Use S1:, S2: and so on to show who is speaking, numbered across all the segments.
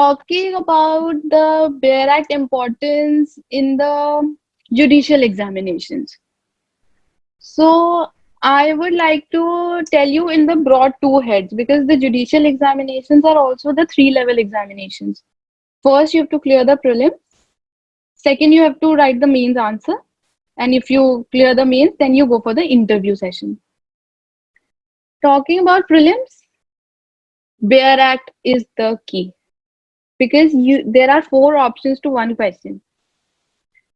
S1: Talking about the Bare Act importance in the judicial examinations. So, I would like to tell you in the broad two heads because the judicial examinations are also the three-level examinations. First, you have to clear the prelims. Second, you have to write the mains answer. And if you clear the mains, then you go for the interview session. Talking about prelims, Bare Act is the key because there are four options to one question.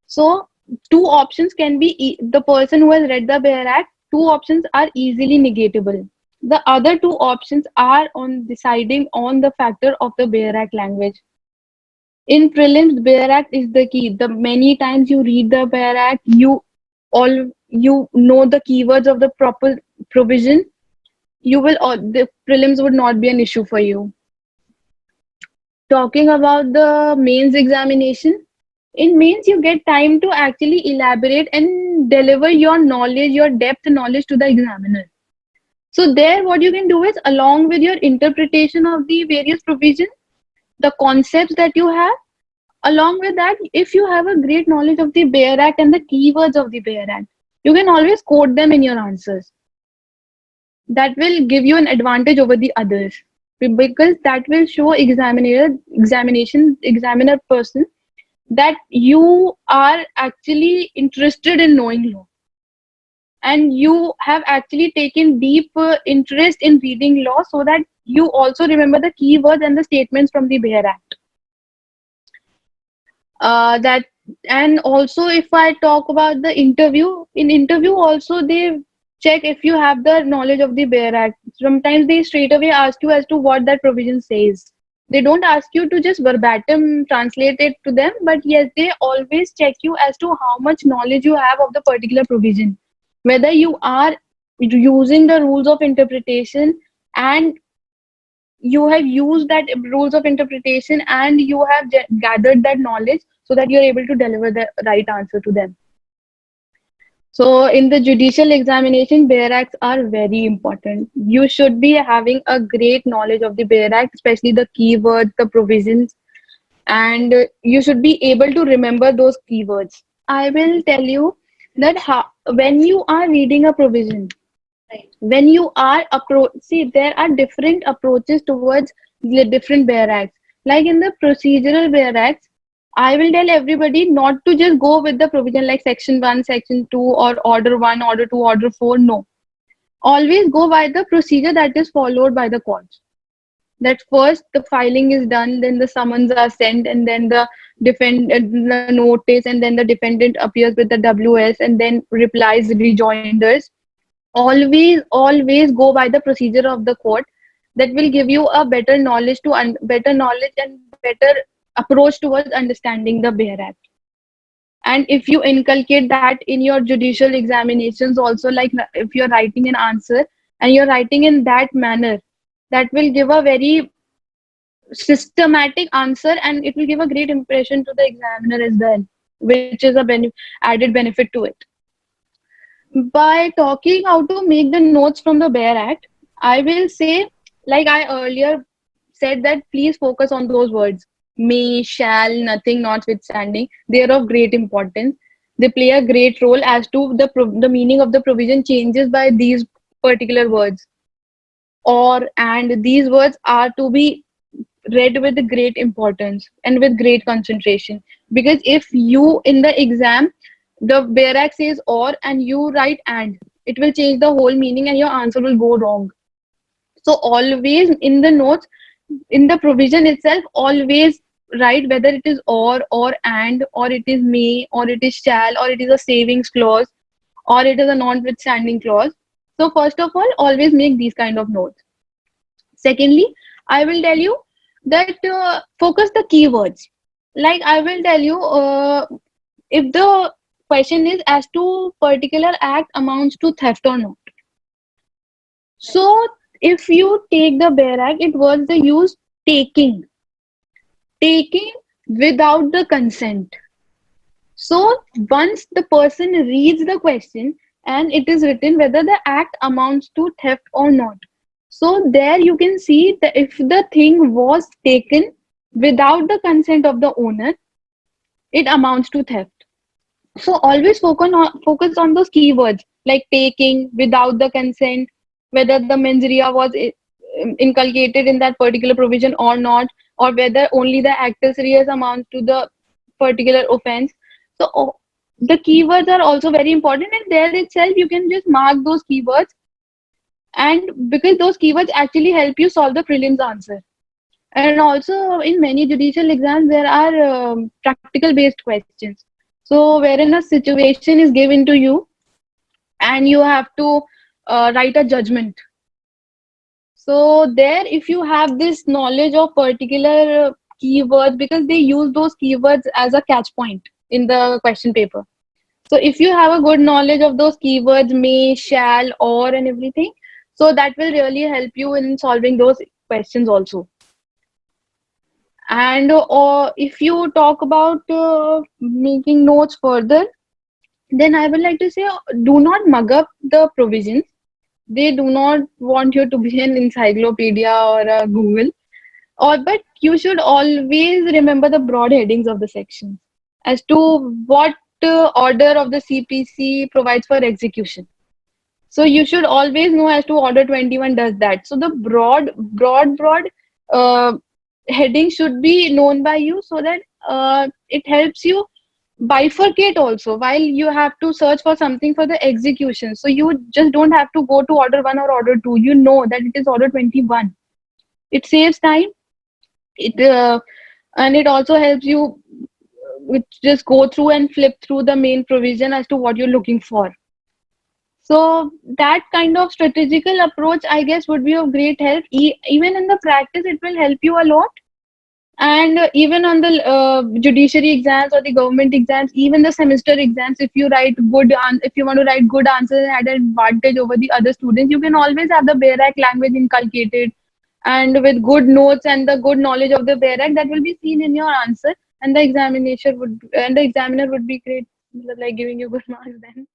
S1: So two options can be the person who has read the Bare Act. Two options are easily negatable. The other two options are on deciding on the factor of the Bare Act language. In prelims, Bare Act is the key. The many times you read the Bare Act, you know the keywords of the proper provision. You will the prelims would not be an issue for you. Talking about the mains examination, in mains you get time to actually elaborate and deliver your knowledge, your depth knowledge to the examiner. So there what you can do is along with your interpretation of the various provisions, the concepts that you have, along with that, if you have a great knowledge of the Bare Act and the keywords of the Bare Act, you can always quote them in your answers. That will give you an advantage over the others because that will show examiner person that you are actually interested in knowing law and you have actually taken deep interest in reading law so that you also remember the keywords and the statements from the Bare Act. That and also if I talk about the interview, in interview also they check if you have the knowledge of the Bare Act. Sometimes they straight away ask you as to what that provision says. They don't ask you to just verbatim translate it to them, but yes, they always check you as to how much knowledge you have of the particular provision, whether you are using the rules of interpretation and you have used that rules of interpretation and you have gathered that knowledge so that you're able to deliver the right answer to them. So in the judicial examination, Bare Acts are very important. You should be having a great knowledge of the Bare Act, especially the keywords, the provisions, and you should be able to remember those keywords. I will tell you that when you are reading a provision, when you are see there are different approaches towards the different Bare Acts. Like in the procedural Bare Acts, I will tell everybody not to just go with the provision like section 1, section 2, or order 1, order 2, order 4. No, always go by the procedure that is followed by the courts. That first the filing is done, then the summons are sent, and then the the notice, and then the defendant appears with the WS and then replies rejoinders. Always go by the procedure of the court. That will give you a better knowledge better knowledge and better approach towards understanding the Bare Act. And if you inculcate that in your judicial examinations also, like if you're writing an answer and you're writing in that manner, that will give a very systematic answer and it will give a great impression to the examiner as well, which is a added benefit to it. By talking how to make the notes from the Bare Act, I will say, like I earlier said, that please focus on those words: may, shall, nothing, notwithstanding. They are of great importance. They play a great role as to the meaning of the provision changes by these particular words. Or and these words are to be read with great importance and with great concentration. Because if you in the exam the Bare Act says or and you write and, it will change the whole meaning and your answer will go wrong. So always in the notes, in the provision itself, always write whether it is or and, or it is may, or it is shall, or it is a savings clause, or it is a notwithstanding clause. So first of all, always make these kind of notes. Secondly, I will tell you that focus the keywords. Like I will tell you, if the question is as to particular act amounts to theft or not. So if you take the Bare Act, it was the use taking without the consent. So once the person reads the question and it is written whether the act amounts to theft or not. So there you can see that if the thing was taken, without the consent of the owner, it amounts to theft. So always focus on those keywords like taking without the consent, whether the mens rea was inculcated in that particular provision or not, or whether only the actus reus amounts to the particular offense. So the keywords are also very important, and there itself you can just mark those keywords, and because those keywords actually help you solve the prelims answer. And also in many judicial exams, there are practical based questions. So wherein a situation is given to you and you have to write a judgment. So there, if you have this knowledge of particular keywords, because they use those keywords as a catch point in the question paper. So if you have a good knowledge of those keywords, may, shall, or, and everything, so that will really help you in solving those questions also. And if you talk about making notes further, then I would like to say do not mug up the provisions. They do not want you to be an encyclopedia or a Google. Or but you should always remember the broad headings of the sections as to what order of the CPC provides for execution. So you should always know as to Order 21 does that. So the broad uh, heading should be known by you, so that it helps you bifurcate also while you have to search for something for the execution. So you just don't have to go to Order 1 or Order 2. You know that it is Order 21. It saves time. It and it also helps you just go through and flip through the main provision as to what you're looking for. So that kind of strategical approach, I guess, would be of great help. Even in the practice, it will help you a lot. And even on the judiciary exams or the government exams, even the semester exams, if you write if you want to write good answers and add an advantage over the other students, you can always have the BERAC language inculcated. And with good notes and the good knowledge of the BERAC, that will be seen in your answer, and the examiner would be great, like giving you good marks then.